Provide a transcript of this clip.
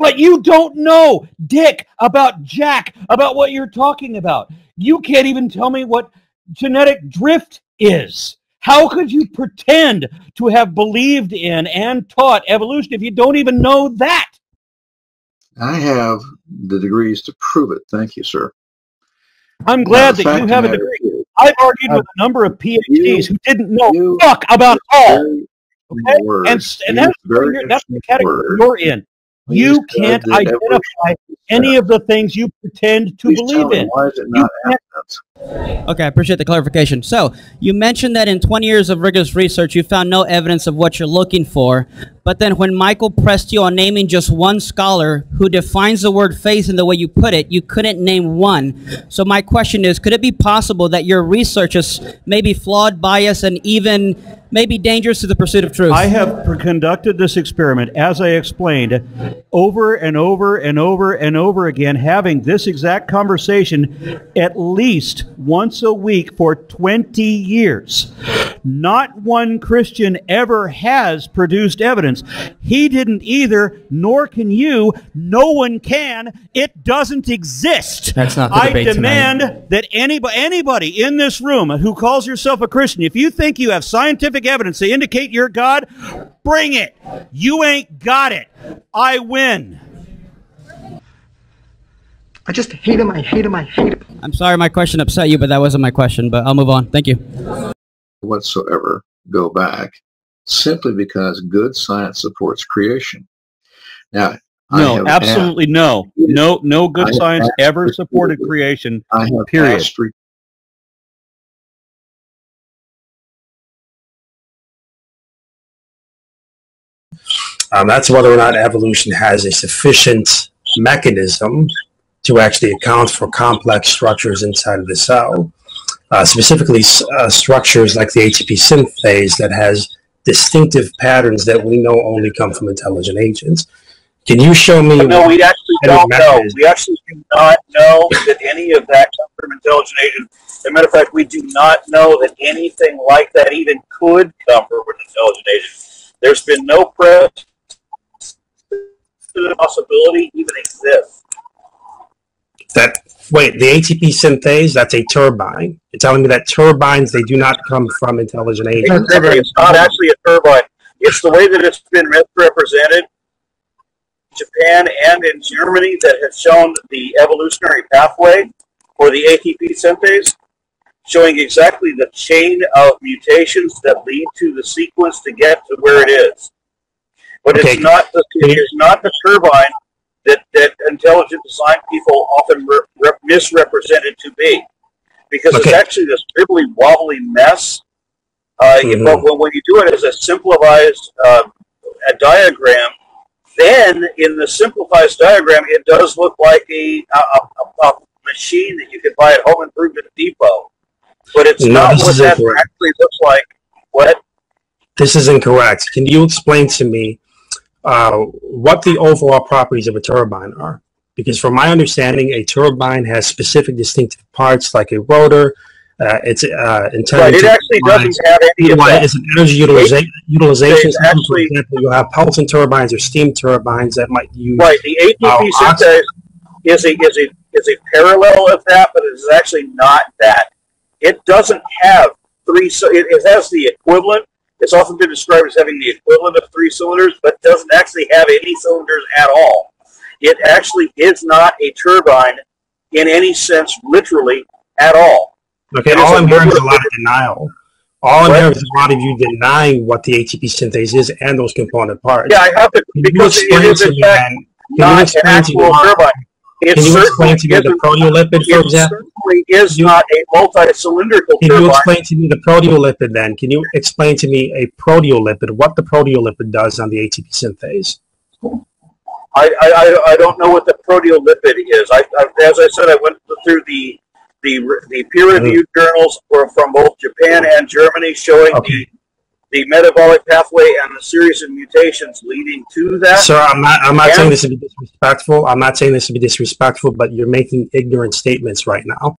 But you don't know, Dick, about Jack, about what you're talking about. You can't even tell me what genetic drift is. How could you pretend to have believed in and taught evolution if you don't even know that? I have the degrees to prove it. Thank you, sir. I'm glad that you have a degree. I've argued with a number of PhDs who didn't know fuck about all. Okay? And that's the category you're in. You can't identify any of the things you pretend to believe in. Why is it not evidence? Okay, I appreciate the clarification. So, you mentioned that in 20 years of rigorous research, you found no evidence of what you're looking for. But then when Michael pressed you on naming just one scholar who defines the word faith in the way you put it, you couldn't name one. So my question is, could it be possible that your research is maybe flawed, biased, and even maybe dangerous to the pursuit of truth? I have conducted this experiment, as I explained, over and over and over and over again, having this exact conversation at least once a week for 20 years. Not one Christian ever has produced evidence. He didn't either, nor can you. No one can. It doesn't exist. That's not the debate tonight. I demand that anybody in this room who calls yourself a Christian, if you think you have scientific evidence to indicate you're God, bring it. You ain't got it. I win. I just hate him. I hate him. I hate him. I'm sorry my question upset you, but that wasn't my question, but I'll move on. Thank you. Whatsoever go back simply because good science supports creation. Now, no, absolutely no. No good science ever supported creation, period. That's whether or not evolution has a sufficient mechanism to actually account for complex structures inside of the cell, specifically structures like the ATP synthase that has distinctive patterns that we know only come from intelligent agents. Can you show me? No, we actually don't know. We actually do not know that any of that comes from intelligent agents. As a matter of fact, we do not know that anything like that even could come from an intelligent agent. There's been no precedent the possibility even exists. Wait, the ATP synthase, that's a turbine. You're telling me that turbines, they do not come from intelligent agents? It's not actually a turbine. It's the way that it's been misrepresented in Japan and in Germany that has shown the evolutionary pathway for the ATP synthase, showing exactly the chain of mutations that lead to the sequence to get to where it is. But it's not the turbine that intelligent design people often misrepresented to be, because it's actually this wibbly wobbly mess. But when you do it as a simplified a diagram, then in the simplified diagram, it does look like a machine that you could buy at Home Improvement Depot. But it's not what that actually looks like. What? This is incorrect. Can you explain to me what the overall properties of a turbine are? Because from my understanding, a turbine has specific distinctive parts like a rotor. It's intended right, it actually doesn't have any of that. It's an energy utilization system. For example, you'll have Pelton turbines or steam turbines that might use... Right, the ATP synthase is a parallel of that, but it is actually not that. It doesn't have it has the equivalent. It's often been described as having the equivalent of 3 cylinders, but doesn't actually have any cylinders at all. It actually is not a turbine in any sense, literally, at all. Okay, all I'm hearing is a lot of denial. All I'm hearing is a lot of you denying what the ATP synthase is and those component parts. Yeah, I have to, because it is in fact not an actual turbine. Can you explain to me the proteolipid, for example? It certainly is not a multi-cylindrical turbine. Can you explain to me the proteolipid then? Can you explain to me a proteolipid, what the proteolipid does on the ATP synthase? I don't know what the proteolipid is. As I said, I went through the peer-reviewed journals from both Japan and Germany showing the metabolic pathway and the series of mutations leading to that. Sir, I'm not saying this to be disrespectful. I'm not saying this to be disrespectful, but you're making ignorant statements right now.